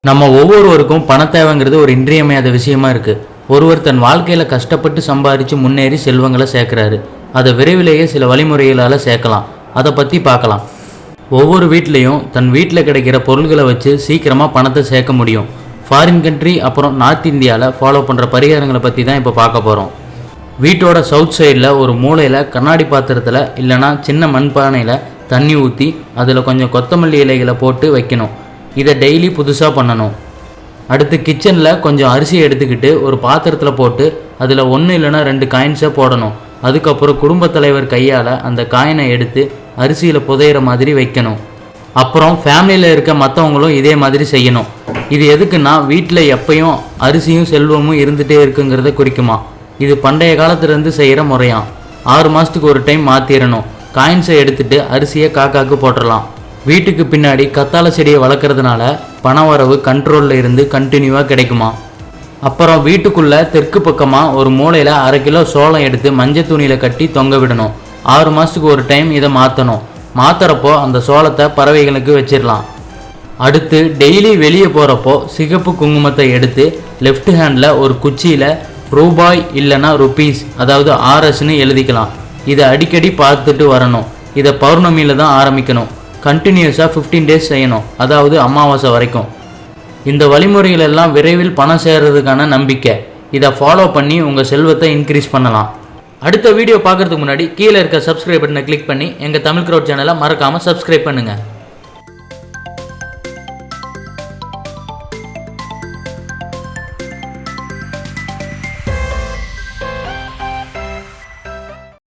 நம்ம ஒவ்வொருவருக்கும் பண தேவைங்கிறது ஒரு இன்றியமையாத விஷயமா இருக்குது. ஒருவர் தன் வாழ்க்கையில் கஷ்டப்பட்டு சம்பாதிச்சு முன்னேறி செல்வங்களை சேர்க்குறாரு. அதை விரைவிலேயே சில வழிமுறைகளால் சேர்க்கலாம். அதை பற்றி பார்க்கலாம். ஒவ்வொரு வீட்லேயும் தன் வீட்டில் கிடைக்கிற பொருள்களை வச்சு சீக்கிரமாக பணத்தை சேர்க்க முடியும். ஃபாரின் கண்ட்ரி அப்புறம் நார்த் இந்தியாவில் ஃபாலோ பண்ணுற பரிகாரங்களை பற்றி தான் இப்போ பார்க்க போகிறோம். வீட்டோட சவுத் சைடில் ஒரு மூலையில் கண்ணாடி பாத்திரத்தில் இல்லைனா சின்ன மண்பானையில் தண்ணி ஊற்றி அதில் கொஞ்சம் கொத்தமல்லி இலைகளை போட்டு வைக்கணும். இதை டெய்லி புதுசாக பண்ணணும். அடுத்து கிச்சனில் கொஞ்சம் அரிசியை எடுத்துக்கிட்டு ஒரு பாத்திரத்தில் போட்டு அதில் 1 இல்லைனா 2 காயின்ஸை போடணும். அதுக்கப்புறம் குடும்பத் தலைவர் கையால் அந்த காயினை எடுத்து அரிசியில் புதையிற மாதிரி வைக்கணும். அப்புறம் ஃபேமிலியில் இருக்க மற்றவங்களும் இதே மாதிரி செய்யணும். இது எதுக்குன்னா வீட்டில் எப்பயும் அரிசியும் செல்வமும் இருந்துகிட்டே இருக்குங்கிறத குறிக்குமா. இது பண்டைய காலத்துலேருந்து செய்கிற முறையாம். 6 மாதத்துக்கு ஒரு டைம் மாற்றிடணும். காயின்ஸை எடுத்துகிட்டு அரிசியை காக்காக்கு போட்டுடலாம். வீட்டுக்கு பின்னாடி கத்தாழை செடியை வளர்க்குறதுனால பண வரவு கண்ட்ரோலில் இருந்து கண்டினியூவாக கிடைக்குமா. அப்புறம் வீட்டுக்குள்ளே தெற்கு பக்கமாக ஒரு மூலையில் 1/2 கிலோ சோளம் எடுத்து மஞ்சள் துணியில் கட்டி தொங்க விடணும். 6 மாதத்துக்கு ஒரு டைம் இதை மாற்றணும். மாற்றுறப்போ அந்த சோளத்தை பறவைகளுக்கு வச்சிடலாம். அடுத்து டெய்லி வெளியே போகிறப்போ சிகப்பு குங்குமத்தை எடுத்து லெஃப்ட் ஹேண்டில் ஒரு குச்சியில் ரூபாய் இல்லைன்னா ருபீஸ் அதாவது RSன்னு எழுதிக்கலாம். இதை அடிக்கடி பார்த்துட்டு வரணும். இதை பௌர்ணமியில் தான் ஆரம்பிக்கணும். கண்டினியூஸாக 15 டேஸ் செய்யணும், அதாவது அமாவாசை வரைக்கும். இந்த வழிமுறைகள் எல்லாம் விரைவில் பணம் சேர்றதுக்கான நம்பிக்கை. இதை ஃபாலோ பண்ணி உங்கள் செல்வத்தை இன்க்ரீஸ் பண்ணலாம். அடுத்த வீடியோ பார்க்குறதுக்கு முன்னாடி கீழே இருக்க சப்ஸ்கிரைப் பட்டனை கிளிக் பண்ணி எங்கள் தமிழ் க்ரௌட் சேனலை மறக்காமல் சப்ஸ்கிரைப் பண்ணுங்கள்.